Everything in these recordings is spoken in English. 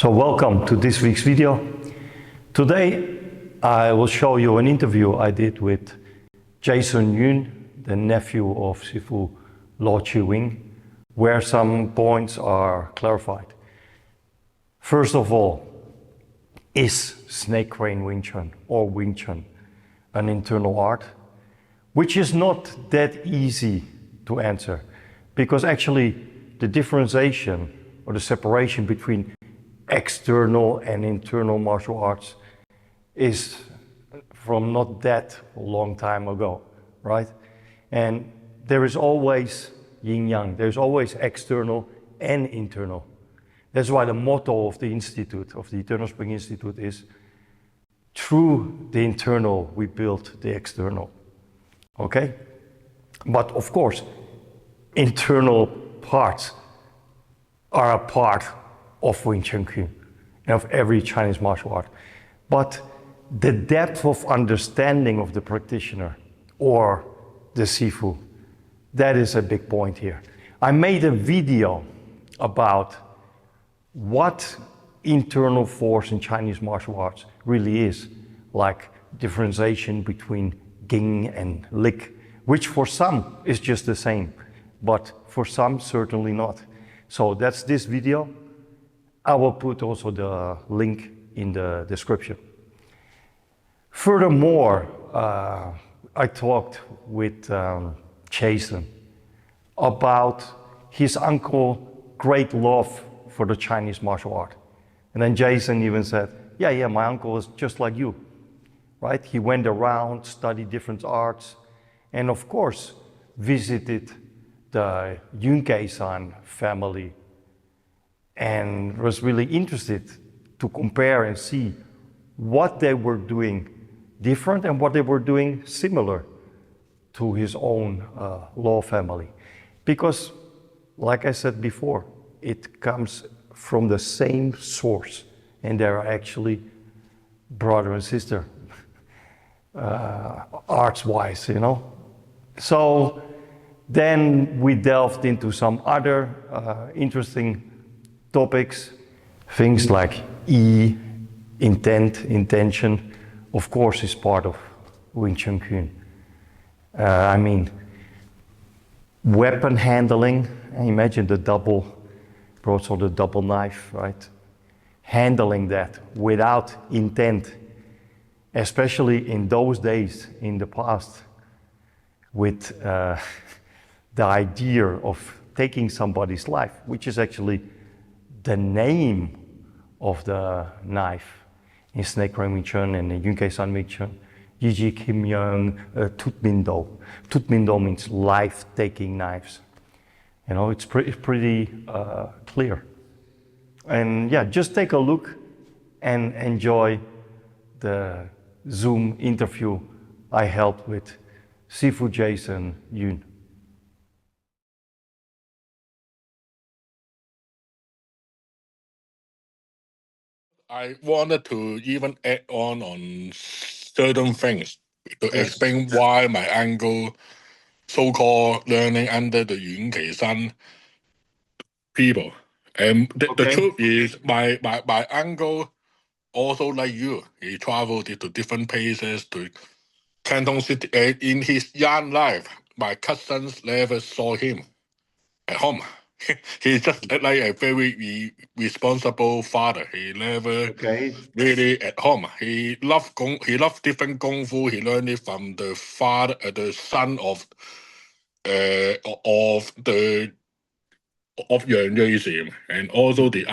So welcome to this week's video. Today I will show you an interview I did with Yuen, the nephew of Sifu Sergio, where some points are clarified. First of all, is snake crane Wing Chun or Wing Chun an internal art? Which is not that easy to answer, because actually the differentiation or the separation between external and internal martial arts is from not that long time ago, right? And there is always yin yang, there's always external and internal. That's why the motto of the Institute, of the Eternal Spring Institute, is through the internal we build the external. Okay? But of course, internal parts are a part of Wing Chun and of every Chinese martial art. But the depth of understanding of the practitioner or the Sifu, that is a big point here. I made a video about what internal force in Chinese martial arts really is, like differentiation between Ging and Lik, which for some is just the same, but for some certainly not. So that's this video. I will put also the link in the description. Furthermore, I talked with Jason about his uncle's great love for the Chinese martial art. And then Jason even said, yeah, my uncle is just like you, right? He went around, studied different arts, and of course, visited the Yuen family and was really interested to compare and see what they were doing different and what they were doing similar to his own law family. Because, like I said before, it comes from the same source, and they are actually brother and sister, arts-wise, you know. So then we delved into some other interesting topics, things like intention, of course, is part of Wing Chun Kuen. I mean, weapon handling, imagine the double broadsword, the double knife, right? Handling that without intent, especially in those days in the past, with the idea of taking somebody's life, which is actually the name of the knife in Snake Crane Wing Chun and in Yuen San Wing Chun. Yiji Kim Young Tut Min Do. Tut Min Do means life-taking knives. You know, it's pretty clear. And yeah, just take a look and enjoy the Zoom interview I held with Sifu Yuen. I wanted to even add on certain things to explain why my uncle so-called learning under the Yuen San people. And the truth is, my uncle also like you. He traveled to different places to Canton City. In his young life, my cousins never saw him at home. He's just like a very responsible father. He never really at home. He loved different kung fu. He learned it from the father, the son of Yuen Yuen, and also the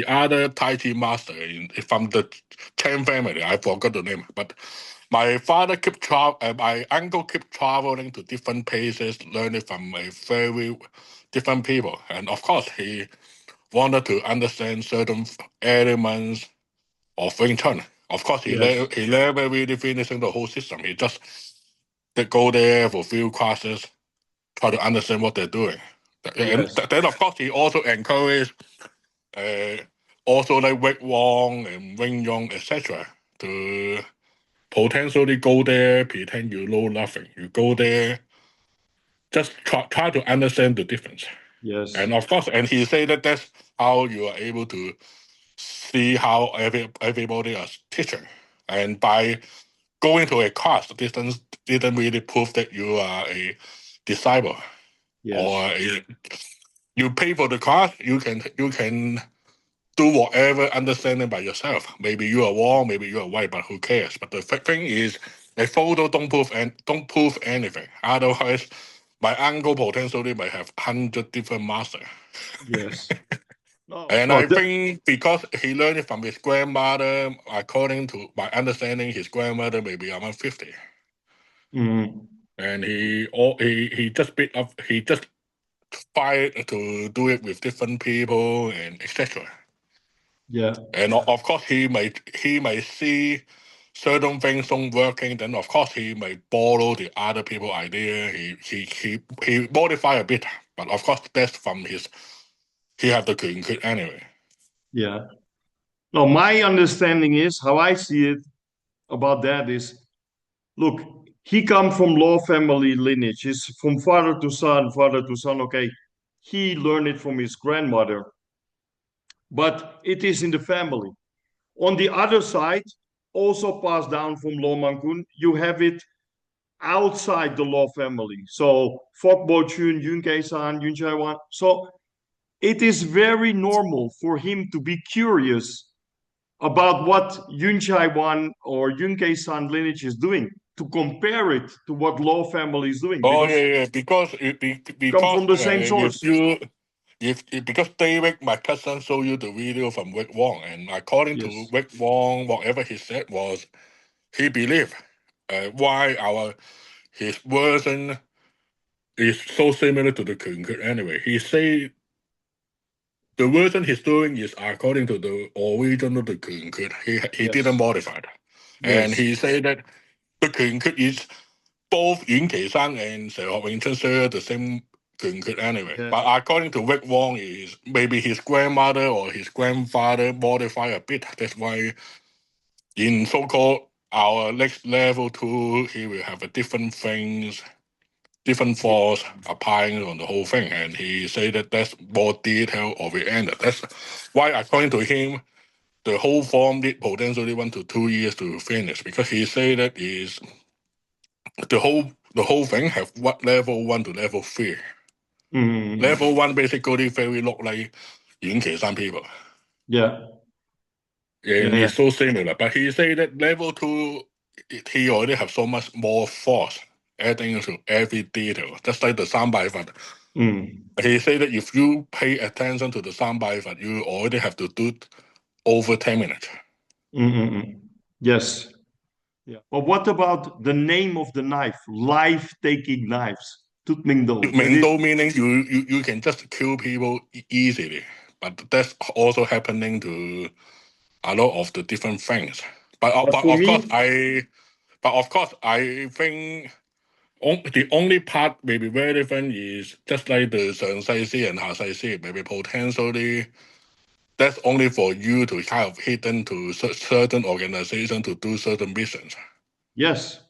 other Tai Chi master from the Chen family. I forgot the name, but my father my uncle kept traveling to different places, learning from a very different people, and of course he wanted to understand certain elements of Wing Chun. Of course, he never really finishing the whole system. He just go there for a few classes, try to understand what they're doing. And then, of course, he also encouraged also like Wing Wong and Wing Yong, etc., to potentially go there, pretend you know nothing. You go there, just try to understand the difference. Yes. And of course, and he said that that's how you are able to see how everybody is teaching. And by going to a class didn't really prove that you are a disciple. Or you pay for the class, you can do whatever understanding by yourself. Maybe you are wrong, maybe you are right, but who cares? But the thing is, a photo don't prove anything. Otherwise, my uncle potentially might have 100 different masters. Yes. No, And no, I think because he learned it from his grandmother, according to my understanding, his grandmother may be around 50. And he just bit up he just tried to do it with different people and etc. yeah, And of course he may see certain things don't working, then of course he may borrow the other people idea. He modify a bit, but of course that's from his he have the good anyway. yeah. No, my understanding is how I see it about that is, look, he come from law family lineage. He's from father to son, father to son. Okay, he learned it from his grandmother, but it is in the family. On the other side, also passed down from Law Mankun, you have it outside the law family. So Fokbo Chun, Yun Kei-san, Yun Chai-wan. So it is very normal for him to be curious about what Yun Chai-wan or Yun Kei-san lineage is doing, to compare it to what law family is doing, Oh because yeah, come because from the same if source. you if because David, my cousin, showed you the video from Rick Wong, and according to Yes, Rick Wong, whatever he said was he believed why our his version is so similar to the Kunkud anyway. He say the version he's doing is according to the original the Kunkud. He didn't yes, modify it, and yes, he said that the Kunkud is both Yuen Kei-san and Sir Wing-chun share the same Kunkud anyway. yeah. But according to Rick Wong, is maybe his grandmother or his grandfather modify a bit. That's why in so-called our next level 2, he will have a different things, different force applying on the whole thing. And he said that that's more detail oriented. That's why according to him, the whole form need potentially 1 to 2 years to finish, because he said that is the whole thing have what level 1 to level 3. Level 1 basically very look like Yuen Kei-san people. Yeah, And yeah, yeah, it's so similar. But he said that level 2, he already have so much more force adding to every detail, just like the sound by but he said that if you pay attention to the sound by but you already have to do it over 10 minutes. yes. Yeah. But what about the name of the knife? Life-taking knives. Tut Ming Do. That is, Mendo meaning you can just kill people easily. But that's also happening to a lot of the different things. But, uh, but but for of course, me, I think the only part maybe very different is just like the 上世師 and 下世師, maybe potentially that's only for you to kind of hidden to certain organization to do certain missions. yes.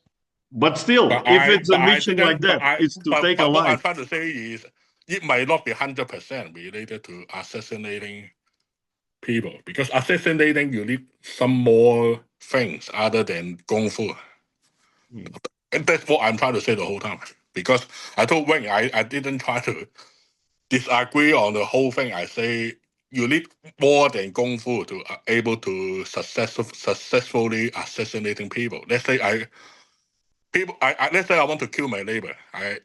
But still, if it's a But I mission like didn't. that, it's to take a But what I'm life. trying to say is it might not be 100% related to assassinating people, because assassinating you need some more things other than kung fu. Mm. And that's what I'm trying to say the whole time. Because I told Wayne, I didn't try to disagree on the whole thing. I say you need more than kung fu to able to successfully assassinating people. Let's say I want to kill my neighbor. I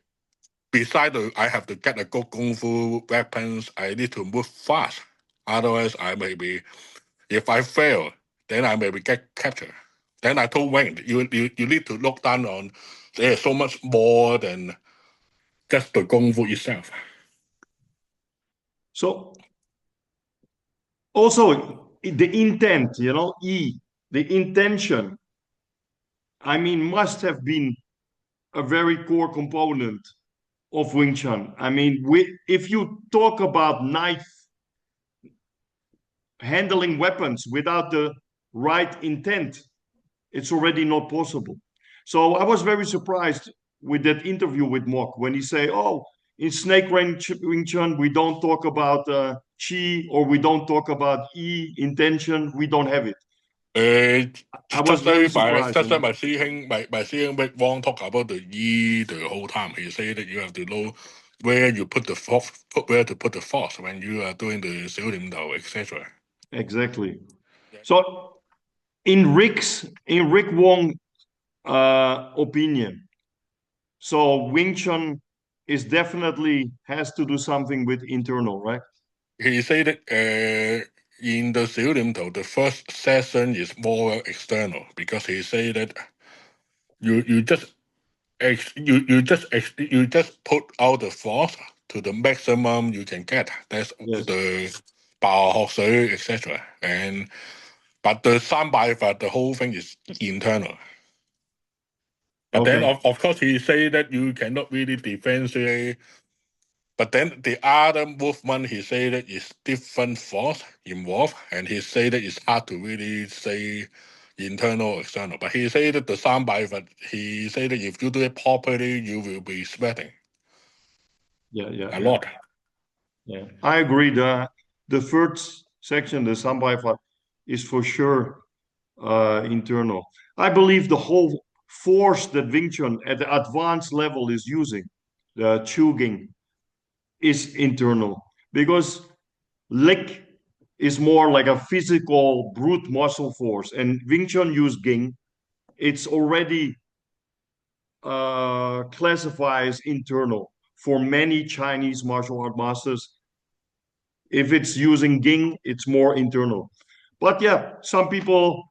have to get a good kung fu weapons. I need to move fast. Otherwise, I may be if I fail, then I may be get captured. Then I told Wayne, you need to look down on there's so much more than just the kung fu itself. So also the intent, the intention, I mean, must have been a very core component of Wing Chun. I mean, if you talk about knife handling weapons without the right intent, it's already not possible. So I was very surprised with that interview with Mock when he say, "Oh, in Snake Wing Chun, we don't talk about chi, or we don't talk about yi, intention. We don't have it. I was very surprised. just like my師兄 Rick Wong talk about the E the whole time. He say that you have to know where you put the where to put the force when you are doing the 小念頭, etc. Exactly. So in Rick Wong opinion, so Wing Chun is definitely has to do something with internal, right? He say that in the 小念頭, the first session is more external because he say that you just you just put out the force to the maximum you can get. That's Yes. the 爆學水, etc. And but the 300法, the whole thing is internal. But then of course he say that you cannot really differentiate. But then the other movement he say that is different force involved, and he say that it's hard to really say internal or external. But he say that the 300法, he say that if you do it properly, you will be sweating. A lot. Yeah, I agree. The third section, the Sambai is for sure internal. I believe the whole force that Wing Chun at the advanced level is using, the Chuging, is internal because Lick is more like a physical brute muscle force, and Wing Chun use Ging. It's already classifies internal for many Chinese martial art masters. If it's using Ging, it's more internal. But yeah, some people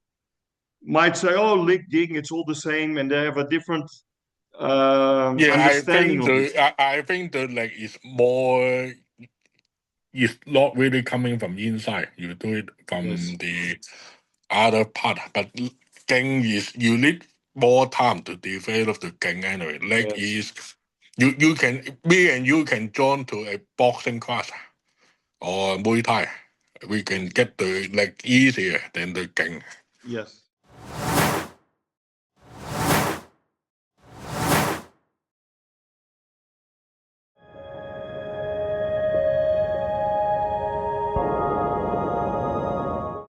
might say, "Oh, Lick Ging, it's all the same," and they have a different understanding of it. I think the like is more. It's not really coming from inside. You do it from the other part. But Gang is you need more time to develop the Gang anyway. Like is you can me and you can join to a boxing class or Muay Thai. We can get the like easier than the Gang. Yes.